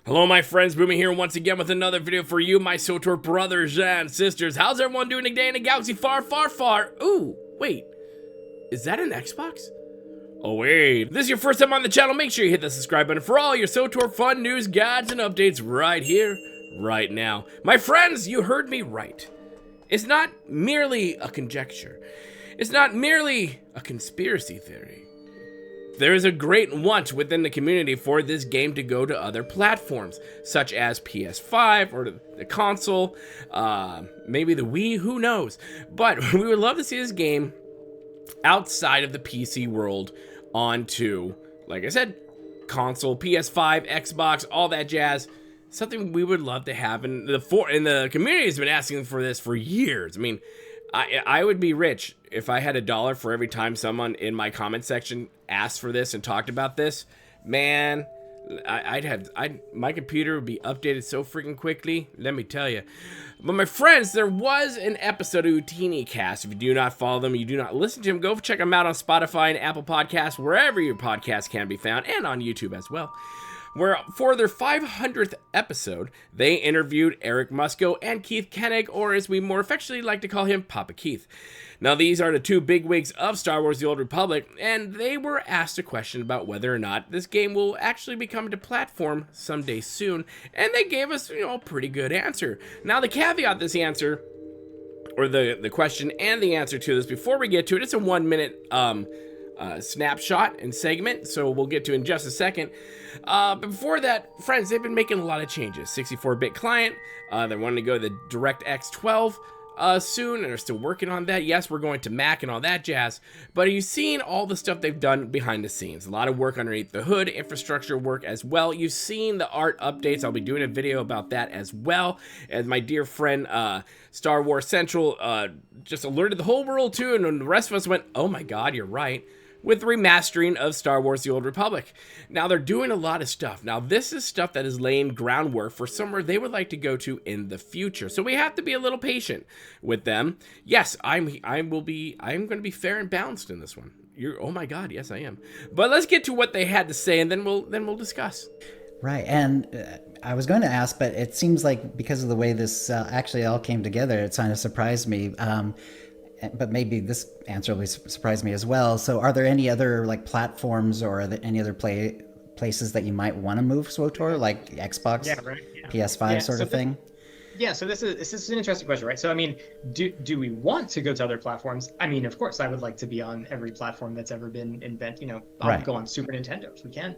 Hello my friends, Boomy here once again with another video for you, my Swtor brothers and sisters. How's everyone doing today in a galaxy far, far, far? Ooh, wait, is that an Xbox? Oh wait, if this is your first time on the channel, make sure you hit the subscribe button for all your Swtor fun news, guides, and updates right here, right now. My friends, you heard me right. It's not merely a conjecture. It's not merely a conspiracy theory. There is a great want within the community for this game to go to other platforms, such as PS5 or the console, maybe the Wii, who knows. But we would love to see this game outside of the PC world onto, like I said, console, PS5, Xbox, all that jazz. Something we would love to have, and the community has been asking for this for years. I mean, I would be rich if I had $1 for every time someone in my comment section asked for this and talked about this. Man, my computer would be updated so freaking quickly, let me tell you. But my friends, there was an episode of OotiniCast. If you do not follow them, you do not listen to them, go check them out on Spotify and Apple Podcasts, wherever your podcasts can be found, and on YouTube as well, where for their 500th episode, they interviewed Eric Musco and Keith Koenig, or as we more affectionately like to call him, Papa Keith. Now, these are the two bigwigs of Star Wars: The Old Republic, and they were asked a question about whether or not this game will actually be coming to platform someday soon, and they gave us, a pretty good answer. Now, the caveat this answer, or the question and the answer to this, before we get to it, it's a 1 minute snapshot and segment, so we'll get to it in just a second. But before that, friends, they've been making a lot of changes. 64-bit client, they're wanting to go to the DirectX 12 soon, and they're still working on that. Yes, we're going to Mac and all that jazz, but you've seen all the stuff they've done behind the scenes. A lot of work underneath the hood, infrastructure work as well. You've seen the art updates. I'll be doing a video about that as well, as my dear friend Star Wars Central just alerted the whole world to, and the rest of us went, oh my god, you're right, with remastering of Star Wars: The Old Republic. Now, they're doing a lot of stuff. Now, this is stuff that is laying groundwork for somewhere they would like to go to in the future. So we have to be a little patient with them. Yes, I'm going to be fair and balanced in this one. Oh my god, yes I am. But let's get to what they had to say, and then we'll discuss. Right, and I was going to ask, but it seems like because of the way this actually all came together, it kind of surprised me. But maybe this answer will surprise me as well. So are there any other platforms, or are there any other places that you might want to move Swtor, like Xbox, PS5 sort of thing? Yeah, so this is an interesting question, right? So I mean, do we want to go to other platforms? I mean, of course, I would like to be on every platform that's ever been invented. I'll go on Super Nintendo if we can.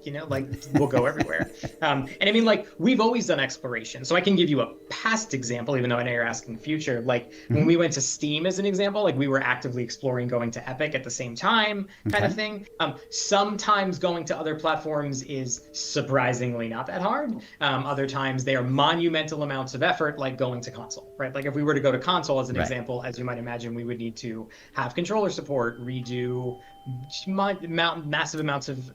We'll go everywhere. And I mean, we've always done exploration. So I can give you a past example, even though I know you're asking future. When we went to Steam as an example, we were actively exploring going to Epic at the same time, kind of thing. Sometimes going to other platforms is surprisingly not that hard. Other times they are monumental amounts of effort, like going to console, right? If we were to go to console as an example, as you might imagine, we would need to have controller support, redo massive amounts of,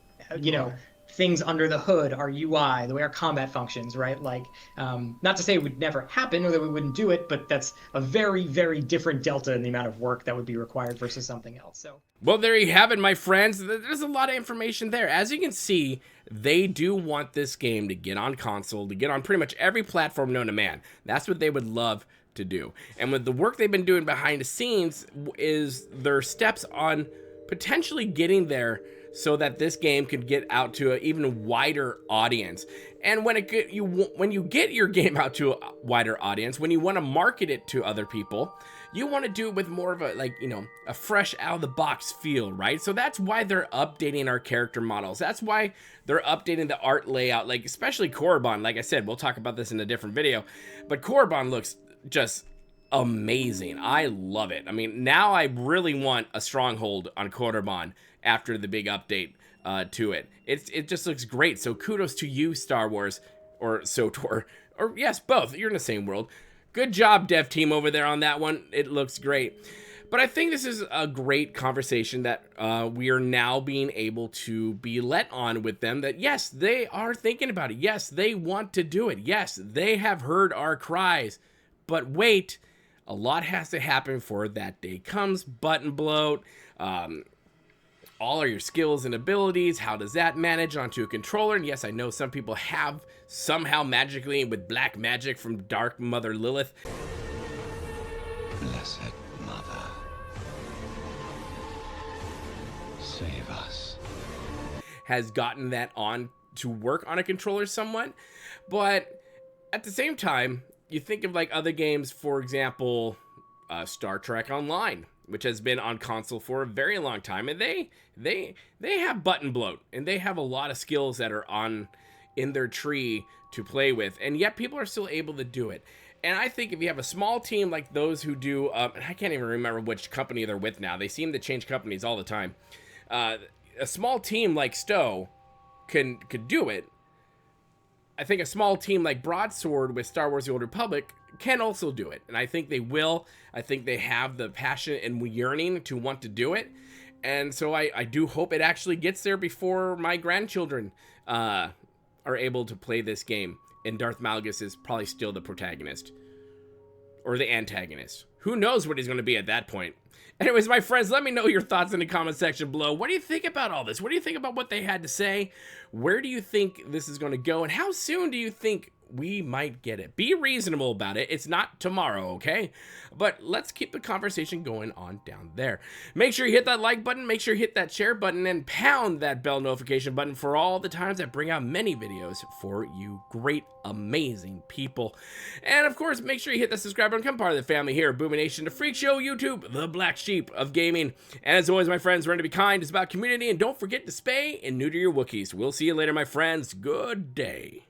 things under the hood, our UI, the way our combat functions, right? Not to say it would never happen or that we wouldn't do it, but that's a very, very different delta in the amount of work that would be required versus something else. So, well, there you have it, my friends. There's a lot of information there. As you can see, they do want this game to get on console, to get on pretty much every platform known to man. That's what they would love to do. And with the work they've been doing behind the scenes is their steps on potentially getting there so that this game could get out to an even wider audience. And when you get your game out to a wider audience, when you want to market it to other people, you want to do it with more of a fresh out of the box feel, right? So that's why they're updating our character models. That's why they're updating the art layout, especially Korriban. Like I said, we'll talk about this in a different video, but Korriban looks just amazing. I love it. I mean, now I really want a stronghold on Korriban after the big update to it. It just looks great. So kudos to you, Star Wars, or Swtor, or yes, both. You're in the same world. Good job, dev team over there on that one. It looks great. But I think this is a great conversation that we are now being able to be let on with them, that yes, they are thinking about it. Yes, they want to do it. Yes, they have heard our cries. But wait, a lot has to happen before that day comes. Button bloat, all are your skills and abilities? How does that manage onto a controller? And yes, I know some people have somehow magically with black magic from Dark Mother Lilith. Blessed Mother, save us. Has gotten that on to work on a controller somewhat, but at the same time, you think of like other games, for example, Star Trek Online, which has been on console for a very long time, and they have button bloat, and they have a lot of skills that are on in their tree to play with, and yet people are still able to do it. And I think if you have a small team like those who do, I can't even remember which company they're with now. They seem to change companies all the time. A small team like Stowe could do it. I think a small team like Broadsword with Star Wars The Old Republic can also do it. And I think they will. I think they have the passion and yearning to want to do it. And so I do hope it actually gets there before my grandchildren are able to play this game. And Darth Malgus is probably still the protagonist. Or the antagonist. Who knows what he's going to be at that point. Anyways, my friends, let me know your thoughts in the comment section below. What do you think about all this? What do you think about what they had to say? Where do you think this is going to go? And how soon do you think we might get it? Be reasonable about it. It's not tomorrow, okay? But let's keep the conversation going on down there. Make sure you hit that like button. Make sure you hit that share button and pound that bell notification button for all the times I bring out many videos for you great, amazing people. And of course, make sure you hit the subscribe button. Become part of the family here at Boomy Nation, the Freak Show YouTube, the black sheep of gaming. And as always, my friends, remember to be kind. It's about community. And don't forget to spay and neuter your Wookiees. We'll see you later, my friends. Good day.